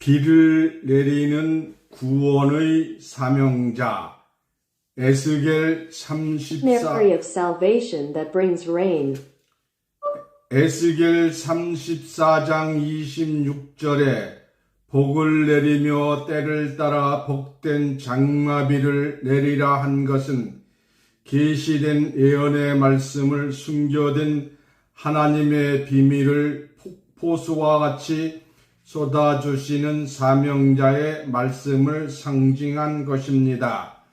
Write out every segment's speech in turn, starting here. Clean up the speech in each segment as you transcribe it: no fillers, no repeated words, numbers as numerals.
비를 내리는 구원의 사명자 에스겔 34 Memory of salvation that brings rain. 에스겔 34장 26절에 복을 내리며 때를 따라 복된 장마비를 내리라 한 것은 계시된 예언의 말씀을 숨겨둔 하나님의 비밀을 폭포수와 같이 쏟아주시는 사명자의 말씀을 상징한 것입니다.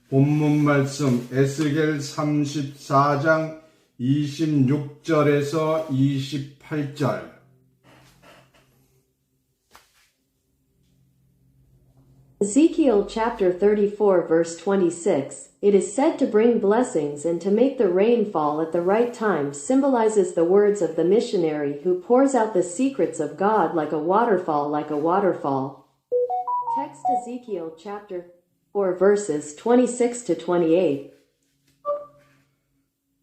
본문 말씀 에스겔 34장 26절에서 28절. Ezekiel chapter 34 verse 26, it is said to bring blessings and to make the rain fall at the right time symbolizes the words of the missionary who pours out the secrets of God like a waterfall. Text Ezekiel chapter 4 verses 26 to 28.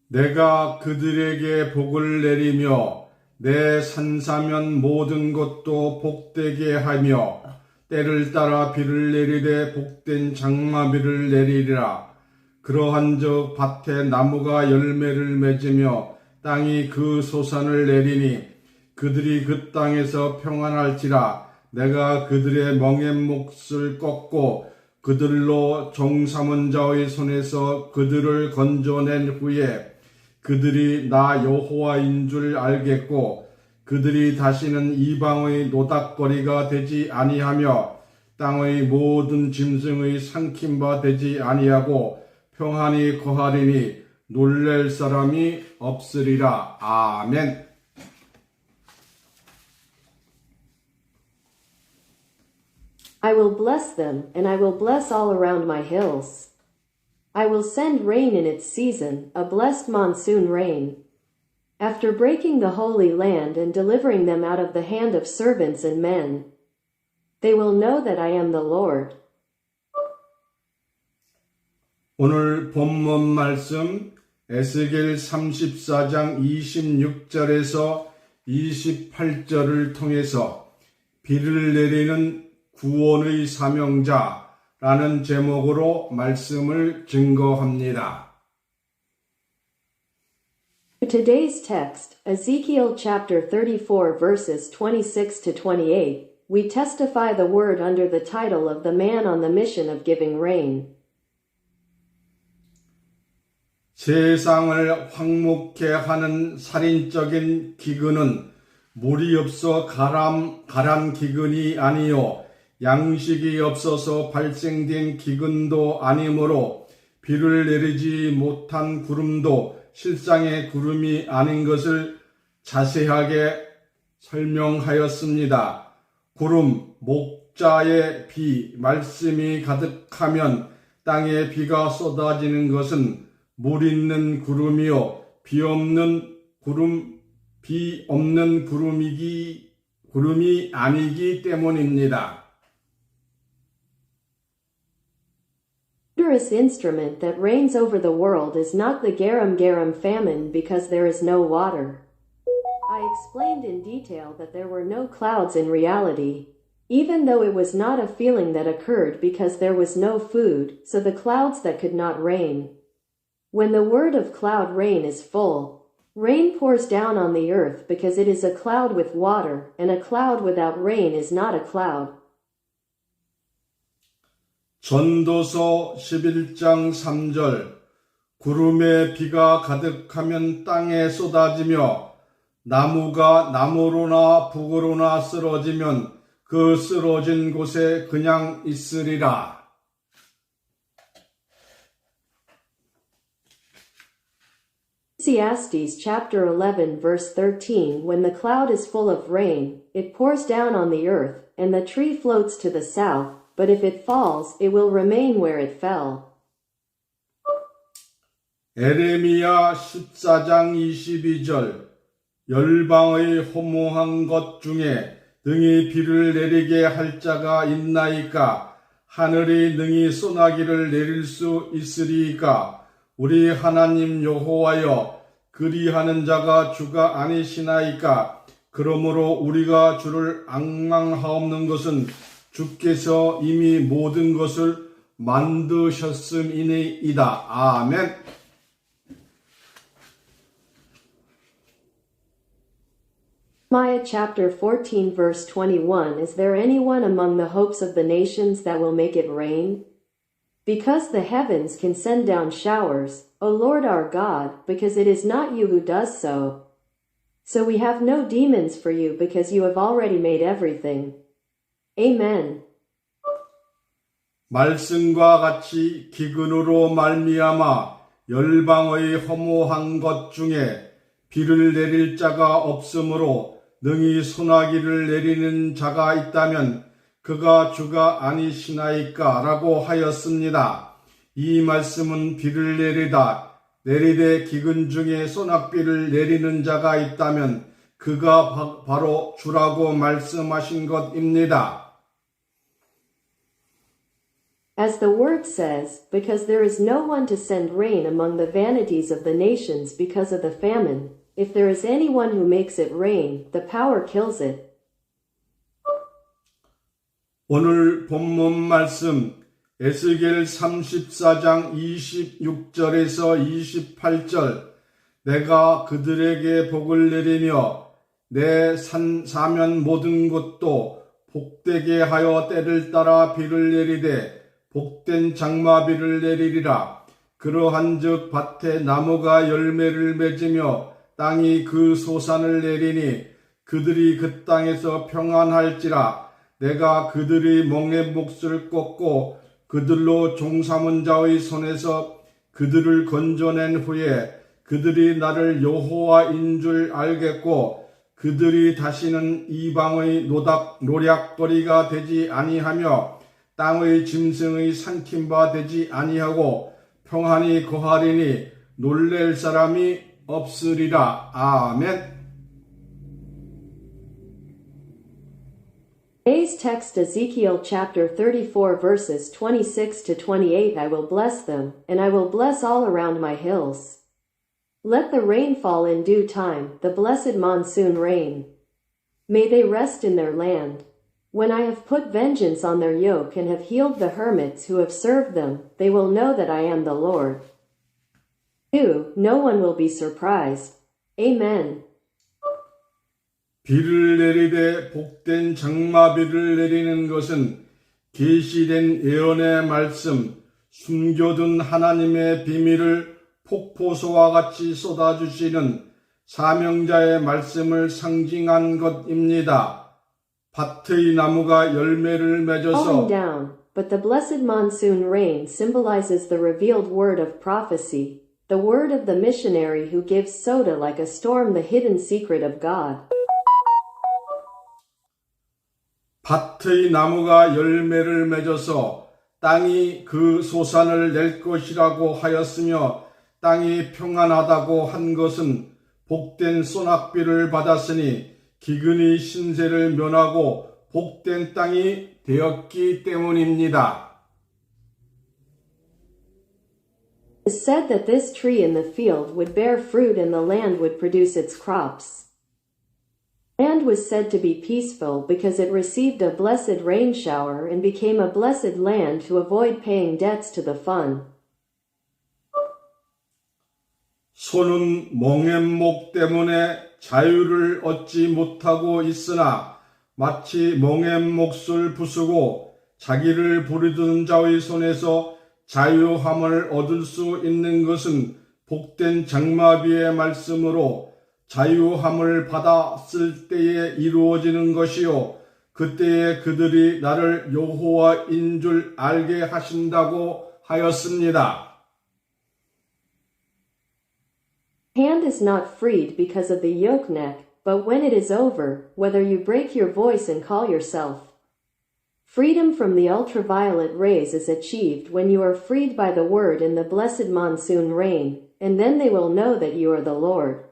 내가 그들에게 복을 내리며 내 산사면 모든 것도 복되게 하며 때를 따라 비를 내리되 복된 장마비를 내리리라. 그러한즉 밭에 나무가 열매를 맺으며 땅이 그 소산을 내리니 그들이 그 땅에서 평안할지라. 내가 그들의 멍에 몫을 꺾고 그들로 종삼은 자의 손에서 그들을 건져낸 후에 그들이 나 여호와인 줄 알겠고 그들이 다시는 이방의 노닥거리가 되지 아니하며 땅의 모든 짐승의 삼킴바 되지 아니하고 평안히 거하리니 놀랄 사람이 없으리라. 아멘. I will bless them, and I will bless all around my hills. I will send rain in its season, a blessed monsoon rain. After breaking the Holy Land and delivering them out of the hand of servants and men, they will know that I am the Lord. 오늘 본문 말씀 에스겔 34장 26절에서 28절을 통해서 비를 내리는 구원의 사명자라는 제목으로 말씀을 증거합니다. Today's text, Ezekiel chapter 34 verses 26 to 28, we testify the word under the title of the man on the mission of giving rain. 세상을 황무케 하는 살인적인 기근은 물이 없어 가란 기근이 아니요 양식이 없어서 발생된 기근도 아니므로 비를 내리지 못한 구름도 실상의 구름이 아닌 것을 자세하게 설명하였습니다. 구름, 목자의 비, 말씀이 가득하면 땅에 비가 쏟아지는 것은 물 있는 구름이요 비 없는 구름이 아니기 때문입니다. The instrument that reigns over the world is not the garum famine because there is no water. I explained in detail that there were no clouds in reality, even though it was not a feeling that occurred because there was no food, so the clouds that could not rain. When the word of cloud rain is full, rain pours down on the earth because it is a cloud with water, and a cloud without rain is not a cloud. 전도서 11장 3절 구름에 비가 가득하면 땅에 쏟아지며 나무가 나무로나 북으로나 쓰러지면 그 쓰러진 곳에 그냥 있으리라. Ecclesiastes chapter 11 verse 13 When the cloud is full of rain, it pours down on the earth, and the tree floats to the south, but if it falls, it will remain where it fell. 에레미야 14장 22절 열방의 허무한 것 중에 능히 비를 내리게 할 자가 있나이까 하늘이 능히 소나기를 내릴 수 있으리이까 우리 하나님 여호와여 그리하는 자가 주가 아니시나이까 그러므로 우리가 주를 앙망하옵는 것은 주께서 이미 모든 것을 만드셨음이니이다. 아멘. Jeremiah chapter 14 verse 21 Is there anyone among the hopes of the nations that will make it rain? Because the heavens can send down showers, O Lord our God, because it is not you who does so. So we have no demons for you because you have already made everything. Amen. 말씀과 같이 기근으로 말미암아 열방의 허무한 것 중에 비를 내릴 자가 없으므로 능히 소나기를 내리는 자가 있다면 그가 주가 아니시나이까 라고 하였습니다. 이 말씀은 비를 내리되 기근 중에 소낙비를 내리는 자가 있다면 그가 바로 주라고 말씀하신 것입니다. As the word says, because there is no one to send rain among the vanities of the nations because of the famine, if there is anyone who makes it rain, the power kills it. 오늘 본문 말씀 에스겔 34장 26절에서 28절 내가 그들에게 복을 내리며 내 사면 모든 곳도 복되게 하여 때를 따라 비를 내리되 복된 장마비를 내리리라. 그러한즉 밭에 나무가 열매를 맺으며 땅이 그 소산을 내리니 그들이 그 땅에서 평안할지라. 내가 그들이 멍에 몫을 꺾고 그들로 종삼은 자의 손에서 그들을 건져낸 후에 그들이 나를 여호와인 줄 알겠고 그들이 다시는 이방의 노략거리가 되지 아니하며 땅의 짐승의 삼킴바 되지 아니하고 평안히 거하리니 놀랄 사람이 없으리라. 아멘. Today's text Ezekiel chapter 34 verses 26 to 28 I will bless them, and I will bless all around my hills. Let the rain fall in due time, the blessed monsoon rain. May they rest in their land. When I have put vengeance on their yoke and have healed the hermits who have served them, they will know that I am the Lord. 2. No one will be surprised. Amen. 비를 내리되 복된 장마비를 내리는 것은 계시된 예언의 말씀, 숨겨둔 하나님의 비밀을 폭포수와 같이 쏟아주시는 사명자의 말씀을 상징한 것입니다. 밭의 나무가 열매를 맺어서 Falling down, but the blessed monsoon rain symbolizes the revealed word of prophecy, the word of the missionary who gives soda like a storm, the hidden secret of God. 밭의 나무가 열매를 맺어서 땅이 그 소산을 낼 것이라고 하였으며 땅이 평안하다고 한 것은 복된 소낙비를 받았으니 기근이 신세를 면하고 복된 땅이 되었기 때문입니다. It is said that this tree in the field would bear fruit and the land would produce its crops. Land was said to be peaceful because it received a blessed rain shower and became a blessed land to avoid paying debts to the fund. 소는 멍에목 때문에 자유를 얻지 못하고 있으나 마치 멍에목을 부수고 자기를 부르던 자의 손에서 자유함을 얻을 수 있는 것은 복된 장마비의 말씀으로 자유함을 받았을 때에 이루어지는 것이요 그때에 그들이 나를 여호와인 줄 알게 하신다고 하였습니다. Hand is not freed because of the yoke neck, but when it is over, whether you break your voice and call yourself. Freedom from the ultraviolet rays is achieved when you are freed by the word in the blessed monsoon rain, and then they will know that you are the Lord.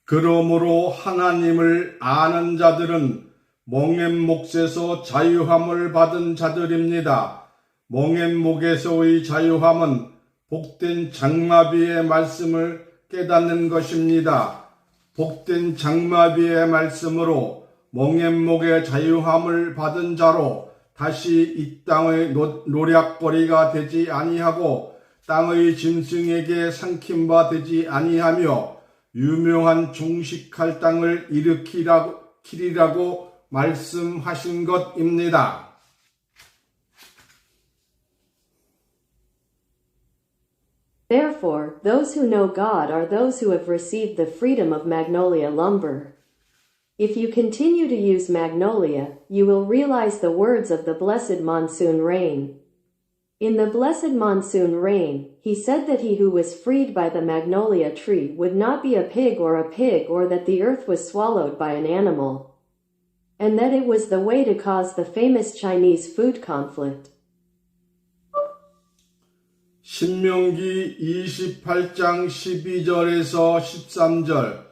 그러므로 하나님을 아는 자들은 멍에목에서 자유함을 받은 자들입니다. 멍에목에서의 자유함은 복된 장마비의 말씀을 깨닫는 것입니다. 복된 장마비의 말씀으로 멍에목의 자유함을 받은 자로 다시 이 땅의 노략거리가 되지 아니하고 땅의 짐승에게 삼킴바 되지 아니하며 유명한 종식할 땅을 일으키리라고 말씀하신 것입니다. Therefore, those who know God are those who have received the freedom of magnolia lumber. If you continue to use magnolia, you will realize the words of the blessed monsoon rain. In the blessed monsoon rain, he said that he who was freed by the magnolia tree would not be a pig, or that the earth was swallowed by an animal, and that it was the way to cause the famous Chinese food conflict. 신명기 28장 12절에서 13절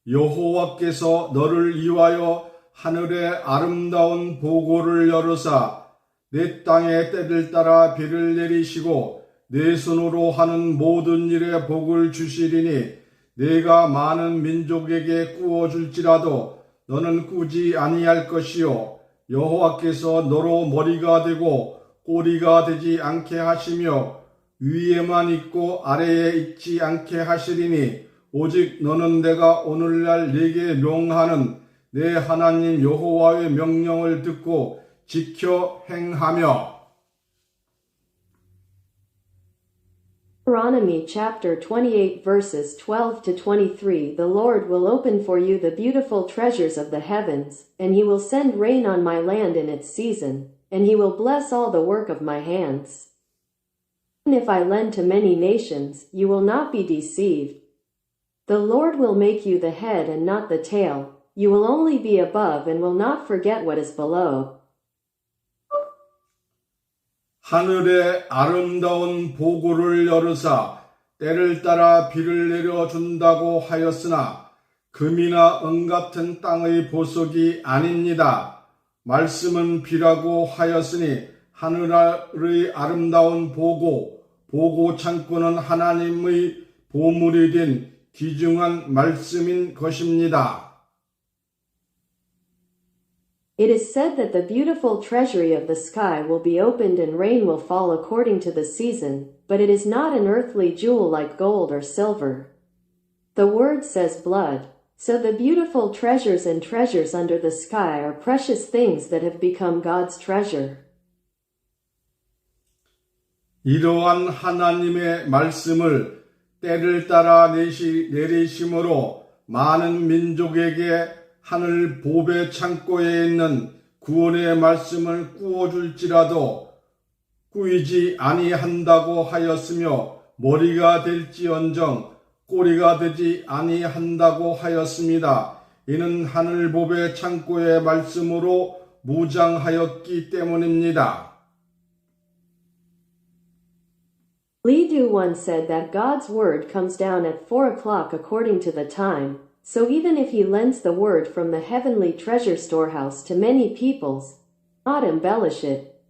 여호와께서 너를 위하여 하늘의 아름다운 보고를 열으사 내 땅에 때를 따라 비를 내리시고 내 손으로 하는 모든 일에 복을 주시리니 내가 많은 민족에게 꾸어줄지라도 너는 꾸지 아니할 것이요 여호와께서 너로 머리가 되고 꼬리가 되지 않게 하시며 위에만 있고 아래에 있지 않게 하시리니 오직 너는 내가 오늘날 네게 명하는 내 하나님 여호와의 명령을 듣고 지켜 행하며. Deuteronomy chapter 28 verses 12 to 23 The Lord will open for you the beautiful treasures of the heavens, and he will send rain on my land in its season, and he will bless all the work of my hands. And if I lend to many nations, you will not be deceived. The Lord will make you the head and not the tail. You will only be above and will not forget what is below. 하늘의 아름다운 보고를 열으사 때를 따라 비를 내려준다고 하였으나 금이나 은 같은 땅의 보석이 아닙니다. 말씀은 비라고 하였으니 하늘의 아름다운 보고 창고는 하나님의 보물이 된 귀중한 말씀인 것입니다. It is said that the beautiful treasury of the sky will be opened and rain will fall according to the season, but it is not an earthly jewel like gold or silver. The word says blood, so the beautiful treasures and treasures under the sky are precious things that have become God's treasure. 이러한 하나님의 말씀을 때를 따라 내리심으로 많은 민족에게 하늘 보배 창고에 있는 구원의 말씀을 꾸어줄지라도 꾸이지 아니한다고 하였으며 머리가 될지언정 꼬리가 되지 아니한다고 하였습니다. 이는 하늘 보배 창고의 말씀으로 무장하였기 때문입니다. Li Du once said that God's word comes down at 4 o'clock according to the time, so even if he lends the word from the heavenly treasure storehouse to many peoples, not embellish it,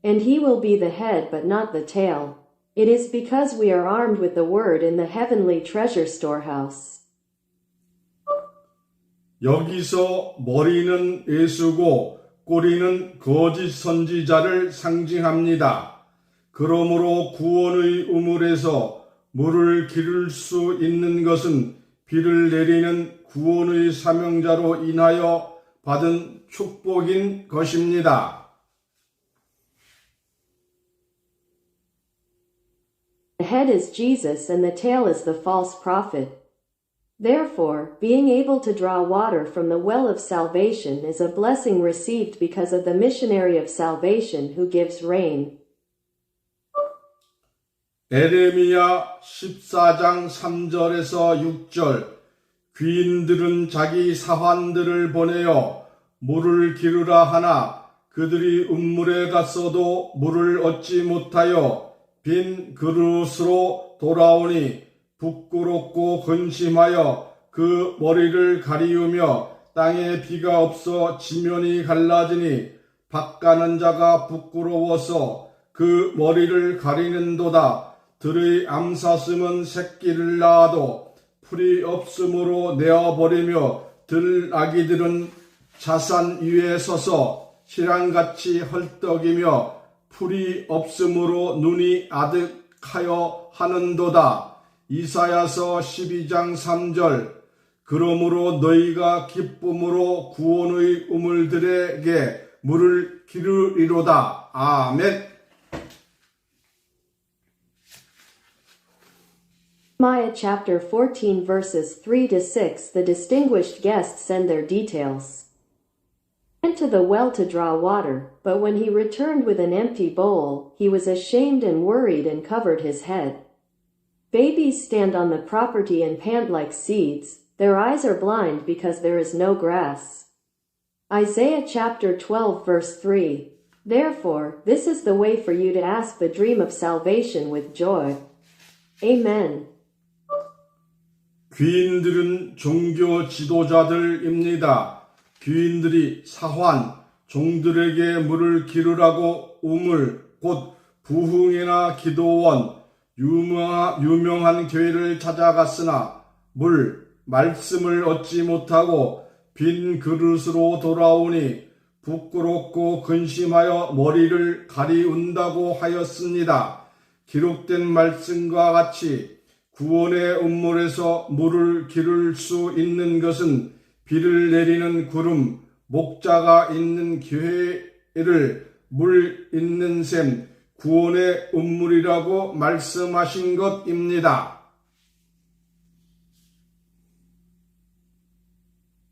and he will be the head but not the tail. It is because we are armed with the word in the heavenly treasure storehouse. 여기서 머리는 예수고 꼬리는 거짓 선지자를 상징합니다. 그러므로 구원의 우물에서 물을 기를 수 있는 것은 비를 내리는 구원의 사명자로 인하여 받은 축복인 것입니다. The head is Jesus and the tail is the false prophet. Therefore, being able to draw water from the well of salvation is a blessing received because of the missionary of salvation who gives rain. 에레미야 14장 3절에서 6절 귀인들은 자기 사환들을 보내어 물을 기르라 하나 그들이 운물에 갔어도 물을 얻지 못하여 빈 그릇으로 돌아오니 부끄럽고 근심하여 그 머리를 가리우며 땅에 비가 없어 지면이 갈라지니 밭가는 자가 부끄러워서 그 머리를 가리는도다. 들의 암사슴은 새끼를 낳아도 풀이 없으므로 내어버리며 들나귀들은 자산 위에 서서 실랑같이 헐떡이며 풀이 없으므로 눈이 아득하여 하는도다. 이사야서 12장 3절. 그러므로 너희가 기쁨으로 구원의 우물들에게 물을 기르리로다. 아멘. Nehemiah chapter 14 verses 3 to 6. The distinguished guests send their details. Went to the well to draw water, but when he returned with an empty bowl, he was ashamed and worried and covered his head. Babies stand on the property and pant like seeds. Their eyes are blind because there is no grass. Isaiah chapter 12 verse 3. Therefore, this is the way for you to ask the dream of salvation with joy. Amen. 귀인들은 종교 지도자들입니다. 귀인들이 사환, 종들에게 물을 기르라고 우물, 곧 부흥회나 기도원, 유명한 교회를 찾아갔으나 말씀을 얻지 못하고 빈 그릇으로 돌아오니 부끄럽고 근심하여 머리를 가리운다고 하였습니다. 기록된 말씀과 같이 구원의 우물에서 물을 기를 수 있는 것은 비를 내리는 구름, 목자가 있는 교회를 물 있는 샘, 구원의 우물이라고 말씀하신 것입니다.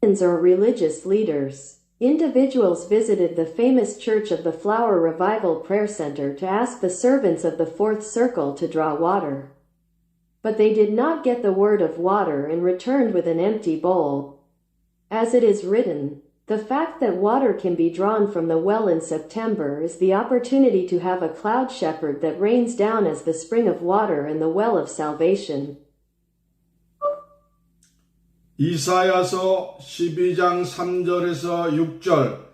Or religious leaders. Individuals visited the famous Church of the Flower Revival Prayer Center to ask the servants of the fourth circle to draw water. But they did not get the word of water and returned with an empty bowl. As it is written, the fact that water can be drawn from the well in September is the opportunity to have a cloud shepherd that rains down as the spring of water and the well of salvation. 이사야서 12장 3절에서 6절.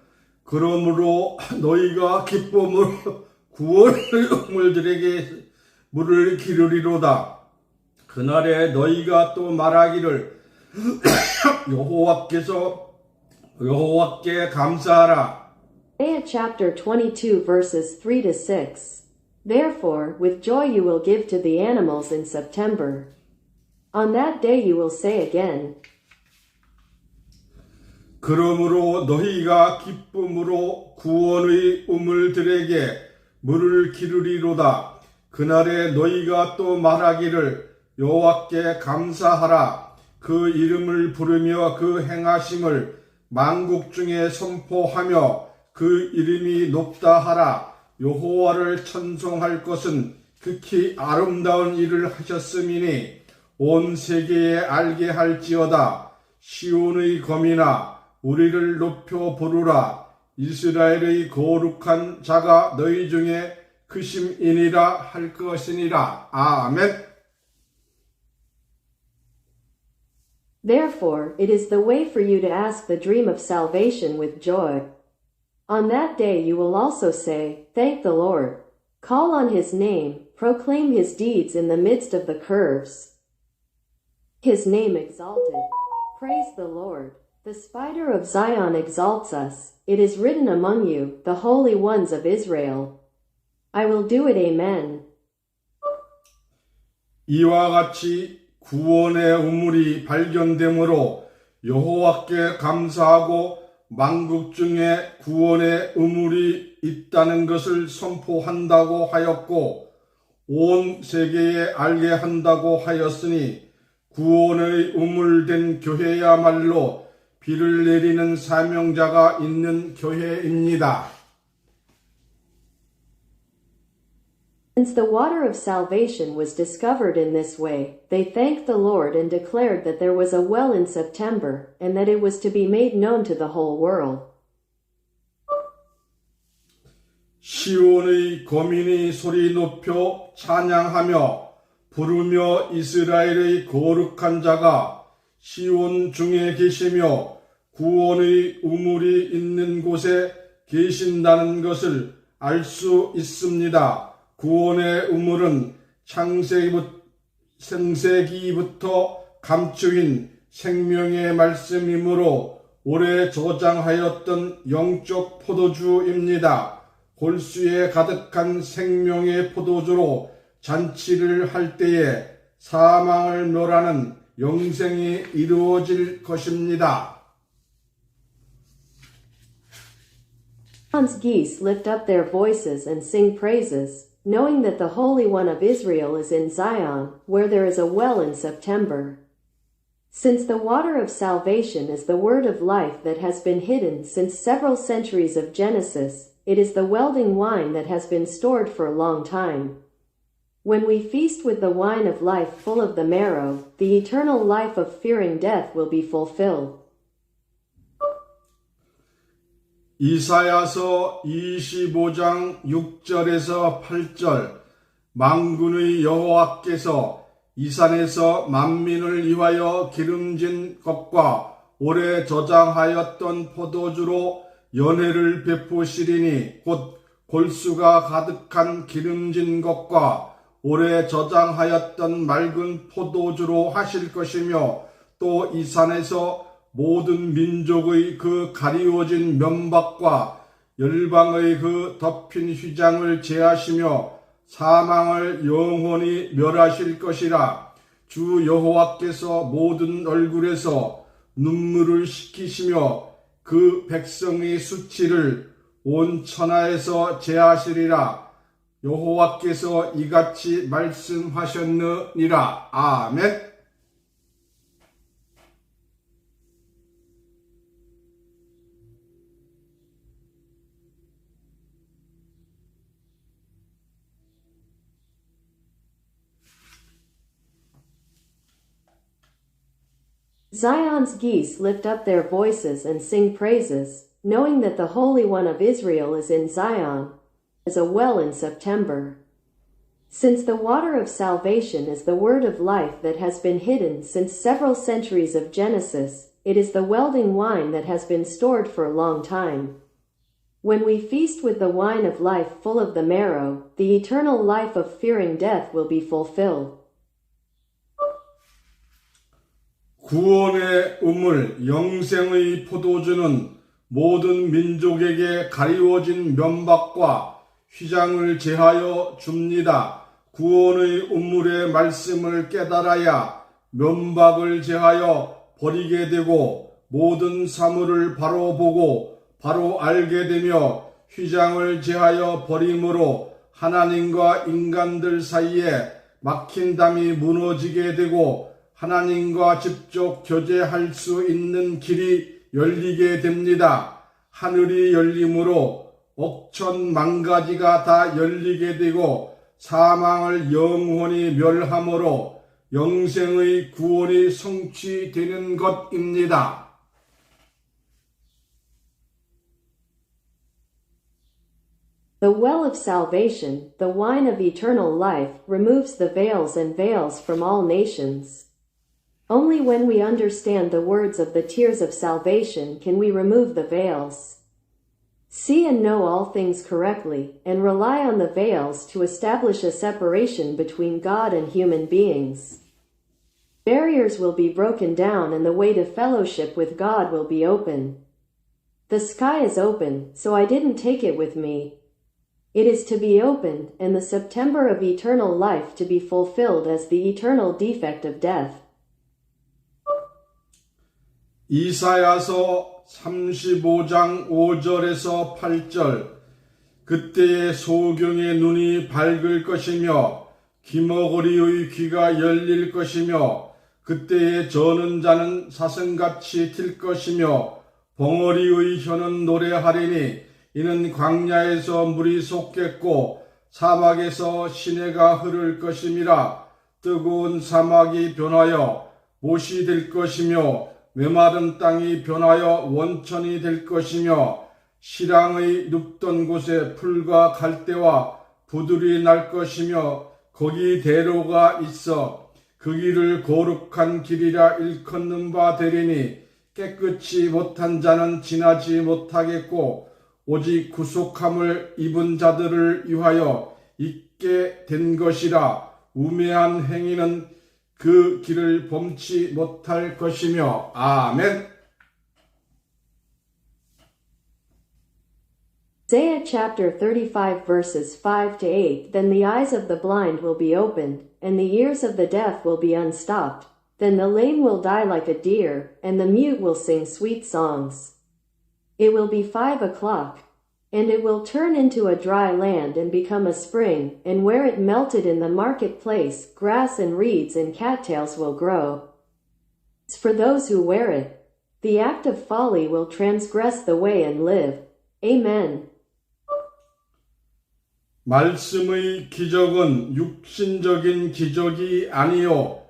그러므로 너희가 기쁨으로 구원의 우물들에게 물을 기르리로다. 그날에 너희가 또 말하기를 여호와께 감사하라. Isaiah chapter 22 verses 3 to 6. Therefore, with joy you will give to the animals in September. On that day you will say again. 그러므로 너희가 기쁨으로 구원의 우물들에게 물을 기르리로다. 그날에 너희가 또 말하기를 여호와께 감사하라. 그 이름을 부르며 그 행하심을 만국 중에 선포하며 그 이름이 높다 하라. 여호와를 찬송할 것은 극히 아름다운 일을 하셨음이니 온 세계에 알게 할지어다. 시온의 검이나 우리를 높여 부르라. 이스라엘의 거룩한 자가 너희 중에 크심이니라 할 것이니라. 아멘. Therefore, it is the way for you to ask the dream of salvation with joy. On that day you will also say, Thank the Lord. Call on his name, proclaim his deeds in the midst of the curves. His name exalted. Praise the Lord. The spider of Zion exalts us. It is written among you, the holy ones of Israel. I will do it. Amen. 이와 같이 구원의 우물이 발견되므로 여호와께 감사하고 만국 중에 구원의 우물이 있다는 것을 선포한다고 하였고 온 세계에 알게 한다고 하였으니 구원의 우물된 교회야말로 비를 내리는 사명자가 있는 교회입니다. Since the water of salvation was discovered in this way, they thanked the Lord and declared that there was a well in September, and that it was to be made known to the whole world. 시온의 거민이 소리 높여 찬양하며 부르며 이스라엘의 거룩한 자가 시온 중에 계시며 구원의 우물이 있는 곳에 계신다는 것을 알 수 있습니다. 구원의 우물은 창세기부터 감추인 생명의 말씀이므로 오래 저장하였던 영적 포도주입니다. 골수에 가득한 생명의 포도주로 잔치를 할 때에 사망을 멸하는 영생이 이루어질 것입니다. Zion's geese lift up their voices and sing praises, knowing that the Holy One of Israel is in Zion, where there is a well in September. Since the water of salvation is the word of life that has been hidden since several centuries of Genesis, it is the welding wine that has been stored for a long time. When we feast with the wine of life full of the marrow, the eternal life of fearing death will be fulfilled. 이사야서 25장 6절에서 8절 만군의 여호와께서 이 산에서 만민을 위하여 기름진 것과 오래 저장하였던 포도주로 연회를 베푸시리니 곧 골수가 가득한 기름진 것과 오래 저장하였던 맑은 포도주로 하실 것이며 또 이 산에서 모든 민족의 그 가리워진 면박과 열방의 그 덮인 휘장을 제하시며 사망을 영원히 멸하실 것이라. 주 여호와께서 모든 얼굴에서 눈물을 씻기시며 그 백성의 수치를 온 천하에서 제하시리라. 여호와께서 이같이 말씀하셨느니라. 아멘. Zion's geese lift up their voices and sing praises, knowing that the Holy One of Israel is in Zion, as a well in September. Since the water of salvation is the word of life that has been hidden since several centuries of Genesis, it is the welding wine that has been stored for a long time. When we feast with the wine of life full of the marrow, the eternal life of fearing death will be fulfilled. 구원의 우물 영생의 포도주는 모든 민족에게 가리워진 면박과 휘장을 제하여 줍니다. 구원의 우물의 말씀을 깨달아야 면박을 제하여 버리게 되고 모든 사물을 바로 보고 바로 알게 되며 휘장을 제하여 버림으로 하나님과 인간들 사이에 막힌 담이 무너지게 되고 하나님과 직접 교제할 수 있는 길이 열리게 됩니다. 하늘이 열림으로 억천 가지가 다 열리게 되고 사망을 영원히 멸함으로 영생의 구원이 성취되는 것입니다. The well of salvation, the wine of eternal life, removes the veils and veils from all nations. Only when we understand the words of the tears of salvation can we remove the veils. See and know all things correctly, and rely on the veils to establish a separation between God and human beings. Barriers will be broken down and the way to fellowship with God will be open. The sky is open, so I didn't take it with me. It is to be opened, and the September of eternal life to be fulfilled as the eternal defect of death. 이사야서 35장 5절에서 8절 그때의 소경의 눈이 밝을 것이며 기머거리의 귀가 열릴 것이며 그때의 저는 자는 사슴같이 튈 것이며 벙어리의 혀는 노래하리니 이는 광야에서 물이 솟겠고 사막에서 시내가 흐를 것임이라. 뜨거운 사막이 변하여 못이 될 것이며 메마른 땅이 변하여 원천이 될 것이며 시랑의 눕던 곳에 풀과 갈대와 부들이 날 것이며 거기 대로가 있어 그 길을 거룩한 길이라 일컫는 바 되리니 깨끗이 못한 자는 지나지 못하겠고 오직 구속함을 입은 자들을 위하여 있게 된 것이라. 우매한 행위는 그 길을 범치 못할 것이며. 아멘. Isaiah chapter 35 verses 5 to 8. Then the eyes of the blind will be opened, and the ears of the deaf will be unstopped. Then the lame will die like a deer, and the mute will sing sweet songs. It will be 5 o'clock, and it will turn into a dry land and become a spring, and where it melted in the marketplace, grass and reeds and cattails will grow. As for those who wear it, the act of folly will transgress the way and live. Amen. 말씀의 기적은 육신적인 기적이 아니요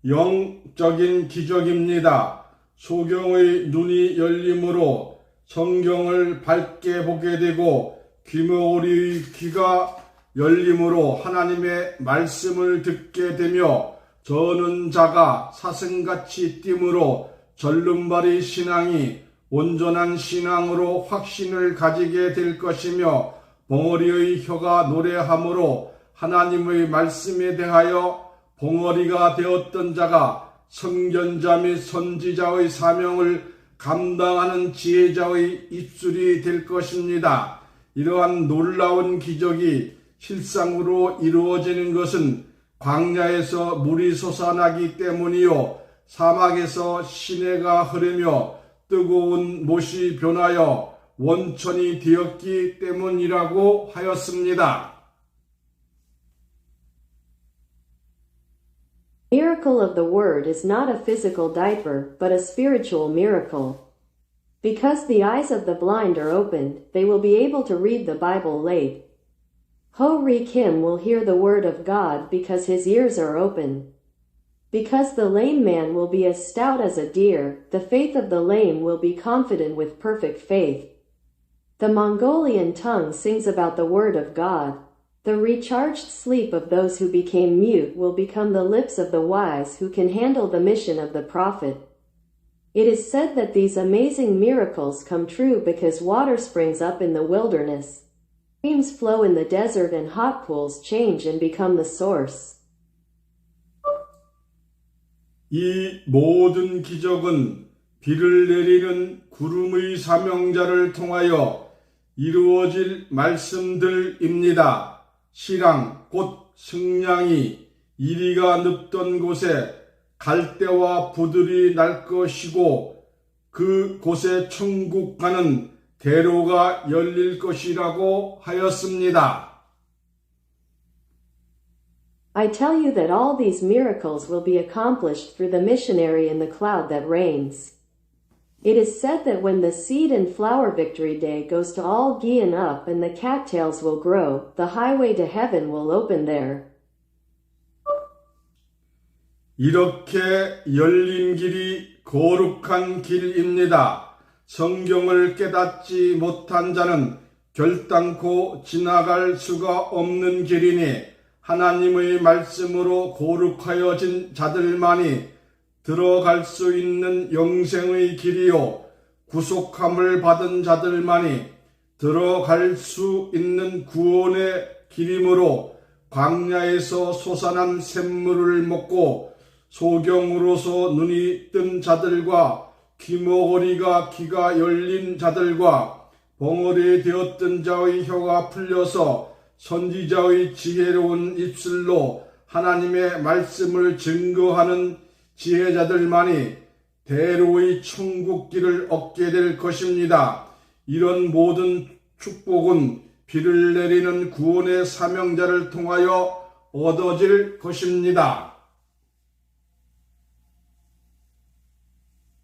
영적인 기적입니다. 소경의 눈이 열림으로 성경을 밝게 보게 되고 귀머거리의 귀가 열림으로 하나님의 말씀을 듣게 되며 저는 자가 사슴같이 띠므로 절름발의 신앙이 온전한 신앙으로 확신을 가지게 될 것이며 벙어리의 혀가 노래함으로 하나님의 말씀에 대하여 벙어리가 되었던 자가 선견자 및 선지자의 사명을 감당하는 지혜자의 입술이 될 것입니다. 이러한 놀라운 기적이 실상으로 이루어지는 것은 광야에서 물이 솟아나기 때문이요 사막에서 시내가 흐르며 뜨거운 못이 변하여 원천이 되었기 때문이라고 하였습니다. Miracle of the word is not a physical diaper, but a spiritual miracle. Because the eyes of the blind are opened, they will be able to read the Bible late. Ho-Ri Kim will hear the word of God because his ears are open. Because the lame man will be as stout as a deer, the faith of the lame will be confident with perfect faith. The Mongolian tongue sings about the word of God. The recharged sleep of those who became mute will become the lips of the wise who can handle the mission of the prophet. It is said that these amazing miracles come true because water springs up in the wilderness. Streams flow in the desert and hot pools change and become the source. 이 모든 기적은 비를 내리는 구름의 사명자를 통하여 이루어질 말씀들입니다. 시랑 곧 승냥이 이리가 눕던 곳에 갈대와 부들이 날 것이고 그 곳에 천국 가는 대로가 열릴 것이라고 하였습니다. I tell you that all these miracles will be accomplished through the missionary in the cloud that reigns. It is said that when the seed and flower victory day goes to all Gian up and the cattails will grow, the highway to heaven will open there. 이렇게 열린 길이 거룩한 길입니다. 성경을 깨닫지 못한 자는 결단코 지나갈 수가 없는 길이니 하나님의 말씀으로 거룩하여진 자들만이 들어갈 수 있는 영생의 길이요 구속함을 받은 자들만이 들어갈 수 있는 구원의 길이므로 광야에서 솟아난 샘물을 먹고 소경으로서 눈이 뜬 자들과 귀머거리가 귀가 열린 자들과 벙어리 되었던 자의 혀가 풀려서 선지자의 지혜로운 입술로 하나님의 말씀을 증거하는 지혜자들만이 대로의 천국길을 얻게 될 것입니다. 이런 모든 축복은 비를 내리는 구원의 사명자를 통하여 얻어질 것입니다.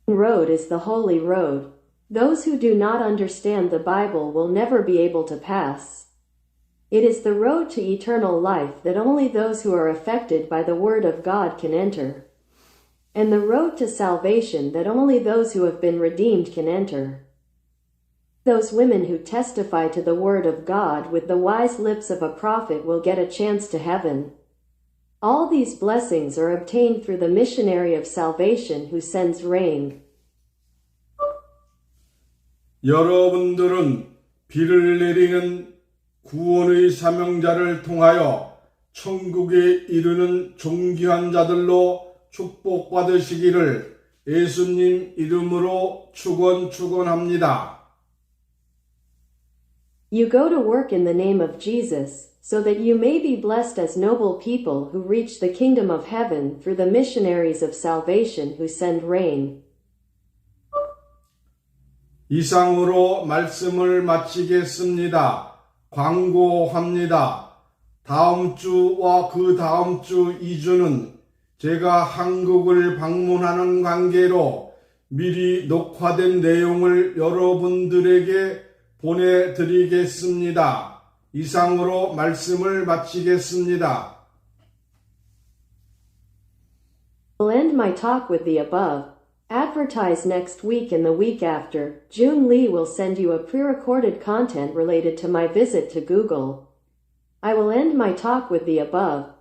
The road is the holy road. Those who do not understand the Bible will never be able to pass. It is the road to eternal life that only those who are affected by the Word of God can enter. And the road to salvation that only those who have been redeemed can enter. Those women who testify to the Word of God with the wise lips of a prophet will get a chance to heaven. All these blessings are obtained through the missionary of salvation who sends rain. 여러분들은 비를 내리는 구원의 사명자를 통하여 천국에 이르는 존귀한 자들로 축복받으시기를 예수님 이름으로 축원합니다. You go to work in the name of Jesus, so that you may be blessed as noble people who reach the kingdom of heaven through the missionaries of salvation who send rain. 이상으로 말씀을 마치겠습니다. 광고합니다. 다음 주와 그 다음 주 2주는 제가 한국을 방문하는 관계로 미리 녹화된 내용을 여러분들에게 보내드리겠습니다. 이상으로 말씀을 마치겠습니다. I'll end my talk with the above. Advertise next week and the week after. June Lee will send you a pre-recorded content related to my visit to Google. I will end my talk with the above.